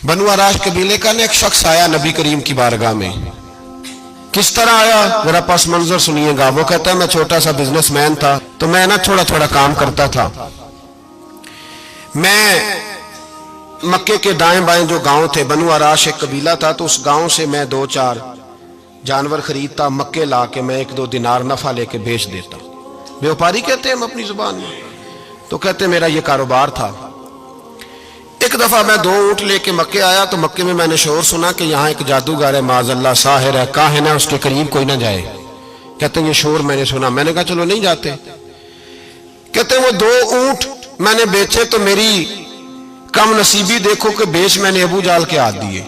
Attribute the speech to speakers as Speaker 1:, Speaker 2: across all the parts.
Speaker 1: बनु आराश कबीले का एक शख्स आया नबी करीम की बारगाह में। किस तरह आया जरा पस मंजर सुनिएगा। वो कहता है मैं छोटा सा बिजनेसमैन था, तो मैं ना थोड़ा थोड़ा काम करता था। मैं मक्के के दाएं बाएं जो गांव थे, बनु आराश एक कबीला था, तो उस गांव से मैं 2-4 जानवर खरीदता, मक्के ला के मैं 1-2 दिनार नफा लेके बेच देता। व्यापारी कहते हैं हम अपनी जुबान में। तो कहते मेरा ये कारोबार था। एक दफा मैं 2 ऊंट लेके मक्के आया, तो मक्के में मैंने शोर सुना कि यहाँ एक जादूगर है, माज़अल्लाह साहिर है, काहिन है, उसके करीब कोई ना जाए। कहते ये शोर मैंने सुना। मैंने कहा चलो नहीं जाते। कहते वो 2 ऊंट मैंने बेचे तो मेरी कम नसीबी देखो कि बेच मैंने अबू जाल के हाथ दिए।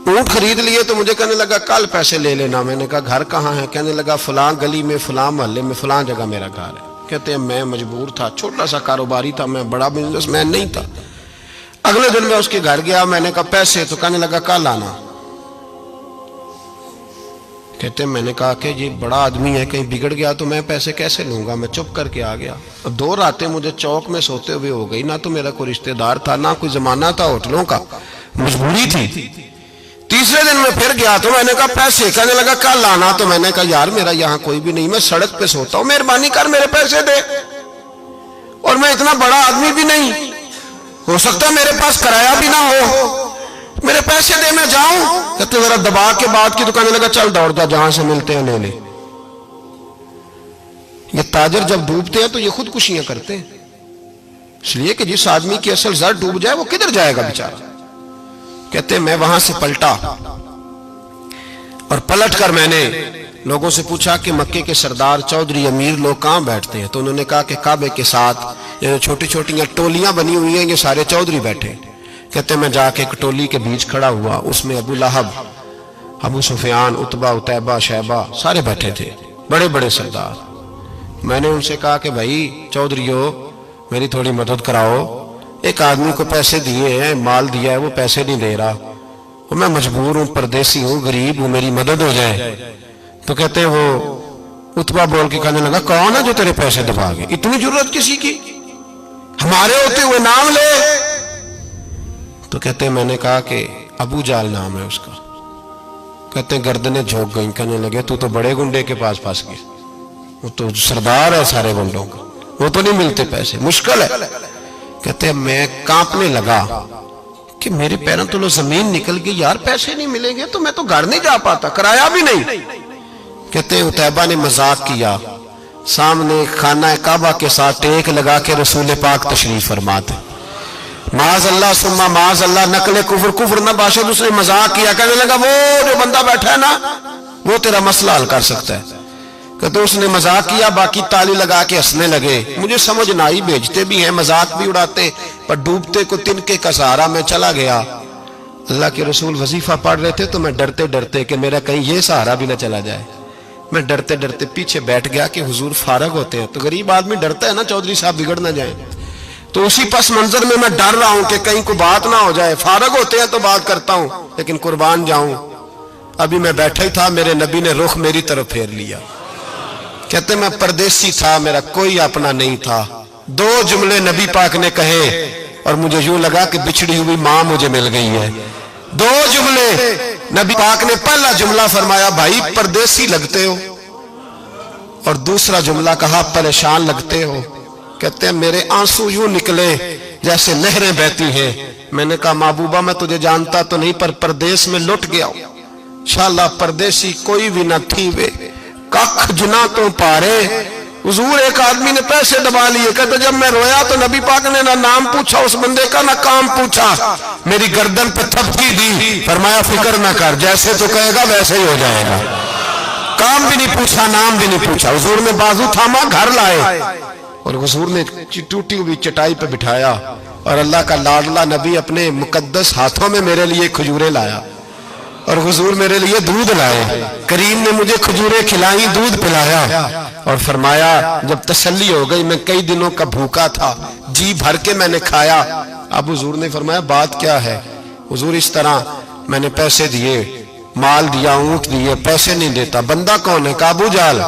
Speaker 1: ऊंट खरीद लिए तो मुझे कहने लगा कल पैसे ले लेना। मैंने कहा घर कहाँ है? कहने लगा फलां गली में, फलां मोहल्ले में, फलां जगह मेरा घर है। कहते हैं मैं मजबूर था, छोटा सा कारोबारी था, मैं बड़ा बिजनेसमैन नहीं था। अगले दिन मैं उसके घर गया, मैंने कहा पैसे, तो कहने लगा कल आना। कहते मैंने कहा कि ये बड़ा आदमी है, कहीं बिगड़ गया तो मैं पैसे कैसे लूंगा। मैं चुप करके आ गया। अब 2 रातें मुझे चौक में सोते हुए हो गई। ना तो मेरा कोई रिश्तेदार था, ना कोई जमाना था होटलों का, मजबूरी थी। तीसरे दिन मैं फिर गया तो मैंने कहा पैसे, कहने लगा कल आना। तो मैंने कहा यार मेरा यहाँ कोई भी नहीं, मैं सड़क पे सोता हूँ, मेहरबानी कर मेरे पैसे दे। और मैं इतना बड़ा आदमी भी नहीं, हो सकता मेरे पास किराया भी ना हो, मेरे पैसे दे मैं जाऊं। कहते जरा दबा के बात की। तो कहने लगा चल दौड़ जा, जहां से मिलते हैं ले ले। ये ताजर जब डूबते हैं तो ये खुदकुशियां करते हैं, इसलिए कि जिस आदमी की असल जड़ डूब जाए वो किधर जाएगा बेचारा। कहते मैं वहां से पलटा और पलट कर मैंने लोगों से पूछा कि मक्के के सरदार, चौधरी, अमीर लोग कहां बैठते हैं। तो उन्होंने कहा कि काबे के साथ ये छोटी छोटी टोलियां बनी हुई हैं, ये सारे चौधरी बैठे। कहते मैं जाके एक टोली के बीच खड़ा हुआ, उसमें अबू लहब, अबू सुफियान, उतबा, उतैबा, शैबा सारे बैठे थे, बड़े बड़े सरदार। मैंने उनसे कहा कि भाई चौधरीओ मेरी थोड़ी मदद कराओ, एक आदमी को पैसे दिए हैं, माल दिया है, वो पैसे नहीं दे रहा, और मैं मजबूर हूं, परदेसी हूं, गरीब हूं, मेरी मदद हो जाए। तो कहते वो उतबा बोल के कहने लगा कौन है जो तेरे पैसे दबा गए, इतनी जरूरत किसी की, हमारे होते हुए नाम ले। तो कहते मैंने कहा कि अबू जाल नाम है उसका। कहते गर्दनें झोंक गई। कहने लगे तू तो बड़े गुंडे के पास फंस गया, वो तो सरदार है सारे गुंडों का, वो तो नहीं मिलते पैसे, मुश्किल है। कहते मैं कांपने लगा कि मेरे पैरों तो जमीन निकल गई, यार पैसे नहीं मिलेंगे तो मैं तो घर नहीं जा पाता, किराया भी नहीं। कहते उतैबा ने मजाक किया, सामने खाना काबा के साथ टेक लगा के रसूल पाक तशरीफ फरमाते, माज अल्लाह सुम्मा माज अल्लाह, नकले कुफर, कुफर न बाशद। उसने मजाक किया, कहने लगा वो जो बंदा बैठा है ना वो तेरा मसला हल कर सकता है। कहते उसने मजाक किया, बाकी ताली लगा के हंसने लगे। मुझे समझ ना आई, भेजते भी हैं, मजाक भी उड़ाते, पर डूबते को तिनके का सहारा मैं चला गया। अल्लाह के रसूल वजीफा पढ़ रहे थे तो मैं डरते डरते कि मेरा कहीं ये सहारा भी ना चला जाए, मैं डरते डरते पीछे बैठ गया कि हुजूर फारग होते हैं। तो गरीब आदमी डरता है ना चौधरी साहब बिगड़ ना जाए, तो उसी पस मंजर में मैं डर रहा हूं कि कहीं को बात ना हो जाए। फारग होते हैं तो बात करता हूं, लेकिन कुर्बान जाऊं। अभी मैं बैठा ही था, मेरे नबी ने रुख मेरी तरफ फेर लिया। कहते मैं परदेसी था, मेरा कोई अपना नहीं था। 2 जुमले नबी पाक ने कहे और मुझे यूं लगा कि बिछड़ी हुई मां मुझे मिल गई है। 2 जुमले नबी पाक ने, पहला जुमला फरमाया भाई परदेसी लगते हो, और दूसरा जुमला कहा परेशान लगते हो। कहते हैं मेरे आंसू यूं निकले जैसे नहरें बहती हैं। मैंने कहा महबूबा मैं तुझे जानता तो नहीं, पर परदेश में लुट गया हूं। शाला परदेसी कोई भी न थी वे, कख जुना तो पारे। हुजूर एक आदमी ने पैसे दबा लिए। कहते जब मैं रोया तो नबी पाक ने ना नाम पूछा उस बंदे का, ना काम पूछा, मेरी गर्दन पे थपकी दी, फरमाया फिक्र ना कर, जैसे तो कहेगा वैसे ही हो जाएगा। काम भी नहीं पूछा, नाम भी नहीं पूछा। हुजूर ने बाजू थामा, घर लाए, और हुजूर ने टूटी हुई चटाई पे बिठाया, और अल्लाह का लाडला नबी अपने मुकद्दस हाथों में मेरे लिए खजूरें लाया, और हुजूर मेरे लिए दूध लाए। करीम ने मुझे खजूरें खिलाई, दूध पिलाया, और फरमाया जब तसल्ली हो गई, मैं कई दिनों का भूखा था, जी भर के मैंने खाया। अब हुजूर ने फरमाया बात क्या है। हुजूर इस तरह मैंने पैसे दिए, माल दिया, ऊंट दिए, पैसे नहीं देता। बंदा कौन है? अबू जाल।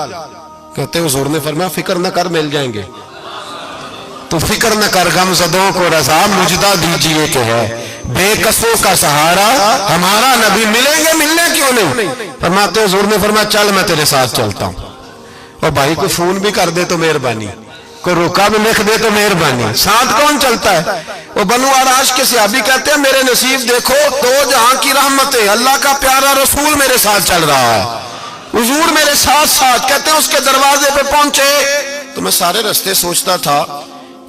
Speaker 1: कहते हुजूर ने फरमाया फिक्र न कर, मिल जाएंगे। तो फिक्र न कर, गमज़दों को रज़ा मुजदा दीजिए कि है। بے کسوں کا سہارا ہمارا نبی، ملیں گے ملنے کیوں نہیں؟ فرماتے حضور نے فرمایا چل میں تیرے ساتھ چلتا ہوں، اور بھائی کو فون بھی کر دے تو مہربانی، کوئی روکا بھی لکھ دے تو مہربانی، ساتھ کون چلتا ہے؟ وہ بنو آراش کے صحابی کہتے ہیں میرے نصیب دیکھو، دو جہاں کی رحمتیں، اللہ کا پیارا رسول میرے ساتھ چل رہا ہے، حضور میرے ساتھ ساتھ۔ کہتے ہیں اس کے دروازے پہ پہنچے تو میں سارے رستے سوچتا تھا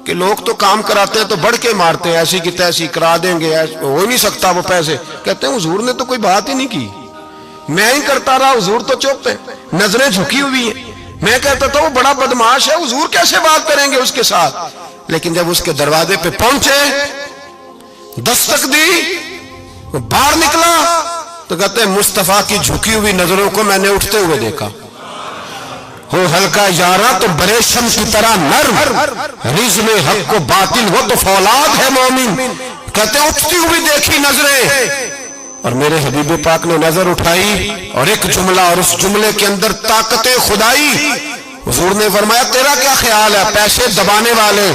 Speaker 1: کہ لوگ تو کام کراتے ہیں تو بڑھ کے مارتے ہیں، ایسی کی تیسی کرا دیں گے، ہو ہی نہیں سکتا وہ پیسے۔ کہتے ہیں حضور نے تو کوئی بات ہی نہیں کی، میں ہی کرتا رہا، حضور تو چپ ہیں، نظریں جھکی ہوئی ہیں۔ میں کہتا تھا وہ بڑا بدماش ہے، حضور کیسے بات کریں گے اس کے ساتھ؟ لیکن جب اس کے دروازے پہ پہنچے، دستک دی، وہ باہر نکلا تو کہتے ہیں مصطفیٰ کی جھکی ہوئی نظروں کو میں نے اٹھتے ہوئے دیکھا۔ ہو ہلکا یارا تو بریشم کی طرح نرم، رزم حق کو باطل ہو تو فولاد ہے مومن۔ کہتے ہیں اٹھتی ہوئی دیکھی نظریں، اور میرے حبیب پاک نے نظر اٹھائی اور ایک جملہ، اور اس جملے کے اندر طاقت خدائی۔ حضور نے فرمایا تیرا کیا خیال ہے؟ پیسے دبانے والے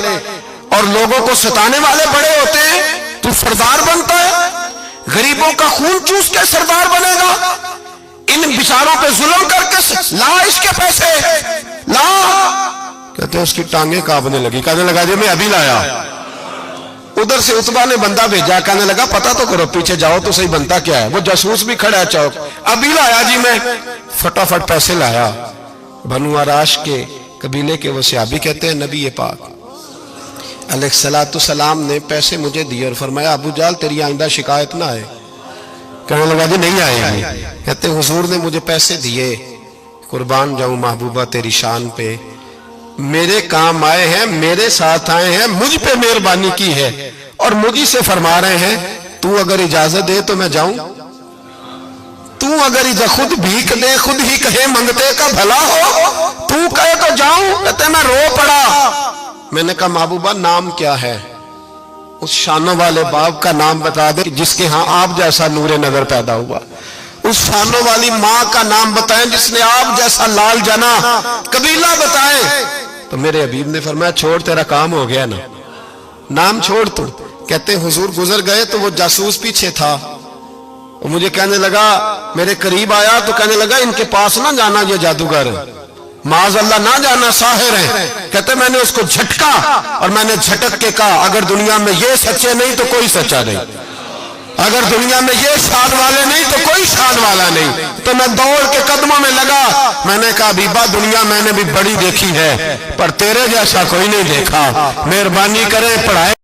Speaker 1: اور لوگوں کو ستانے والے بڑے ہوتے ہیں، تو سردار بنتا ہے؟ غریبوں کا خون چوس کے سردار بنے گا؟ ان بیچاروں پہ ظلم کر کے لا اس کے پیسے لا۔ کہتے ہیں اس کی ٹانگیں کانپنے لگی، کہنے لگا جی میں ابھی لایا۔ ادھر سے عتبہ نے بندہ بھیجا، کہنے لگا پتہ تو کرو، پیچھے جاؤ تو صحیح بنتا کیا ہے۔ وہ جاسوس بھی کھڑا ہے چوک، ابھی لایا جی میں، فٹافٹ پیسے لایا۔ بنو آراش کے قبیلے کے وہ صحابی کہتے ہیں نبی پاک علیہ السلام نے پیسے مجھے دیے اور فرمایا ابو جال تیری آئندہ شکایت نہ آئے۔ کہنے لگا جی نہیں آئے گی۔ کہتے ہیں حضور نے مجھے پیسے دیے، قربان جاؤں محبوبہ تیری شان پہ، میرے کام آئے ہیں، میرے ساتھ آئے ہیں، مجھ پہ مہربانی کی ہے، اور مجھے سے فرما رہے ہیں تو اگر اجازت دے تو میں جاؤں، تو اگر خود بھیک دے، خود ہی کہے منگتے کا بھلا ہو، تو کہے تو جاؤں۔ کہتے ہیں میں رو پڑا۔ میں نے کہا محبوبہ نام کیا ہے؟ اس شانوں والے باپ کا نام بتا دے جس کے ہاں آپ جیسا نور نظر پیدا ہوا، اس شانوں والی ماں کا نام بتائیں جس نے آپ جیسا لال جنا، قبیلہ بتائیں۔ تو میرے حبیب نے فرمایا چھوڑ تیرا کام ہو گیا نا، نام چھوڑ تو۔ کہتے حضور گزر گئے تو وہ جاسوس پیچھے تھا، وہ مجھے کہنے لگا، میرے قریب آیا تو کہنے لگا ان کے پاس نہ جانا، یہ جادوگر معاذ اللہ نہ جانا، ساحر ہیں۔ کہتے میں نے اس کو جھٹکا اور میں نے جھٹک کے کہا اگر دنیا میں یہ سچے نہیں تو کوئی سچا نہیں، اگر دنیا میں یہ شان والے نہیں تو کوئی شان والا نہیں۔ تو میں دوڑ کے قدموں میں لگا، میں نے کہا حبیبہ دنیا میں نے بھی بڑی دیکھی ہے پر تیرے جیسا کوئی نہیں دیکھا، مہربانی کرے پڑھائے